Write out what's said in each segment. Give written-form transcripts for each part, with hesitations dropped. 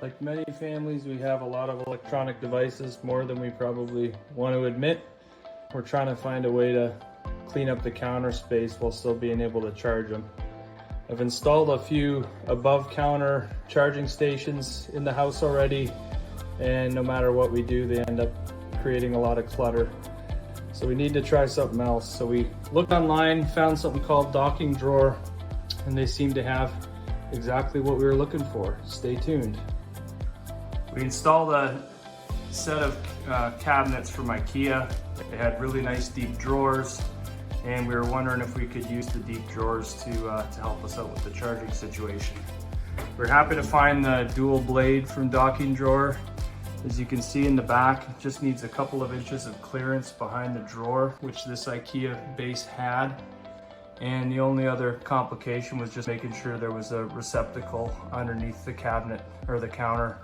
Like many families, we have a lot of electronic devices, more than we probably want to admit. We're trying to find a way to clean up the counter space while still being able to charge them. I've installed a few above counter charging stations in the house already, and no matter what we do, they end up creating a lot of clutter. So we need to try something else. So we looked online, found something called docking drawer, and they seem to have exactly what we were looking for. Stay tuned. We installed a set of cabinets from Ikea. They had really nice deep drawers, and we were wondering if we could use the deep drawers to help us out with the charging situation. We're happy to find the dual blade from docking drawer. As you can see in the back, it just needs a couple of inches of clearance behind the drawer, which this Ikea base had. And the only other complication was just making sure there was a receptacle underneath the cabinet or the counter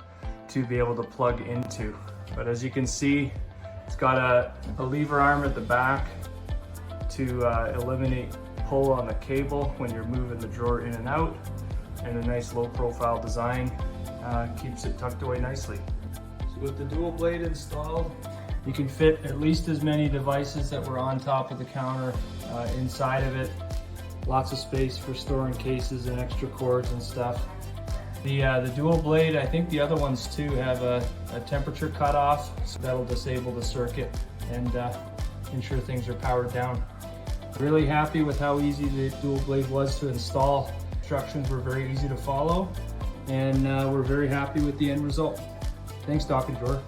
to be able to plug into. But as you can see, it's got a lever arm at the back to eliminate pull on the cable when you're moving the drawer in and out, and a nice low profile design keeps it tucked away nicely. So with the dual blade installed, you can fit at least as many devices that were on top of the counter inside of it. Lots of space for storing cases and extra cords and stuff. The dual blade, I think the other ones too, have a temperature cutoff, so that'll disable the circuit and ensure things are powered down. Really happy with how easy the dual blade was to install. Instructions were very easy to follow, and we're very happy with the end result. Thanks, Docking Drawer.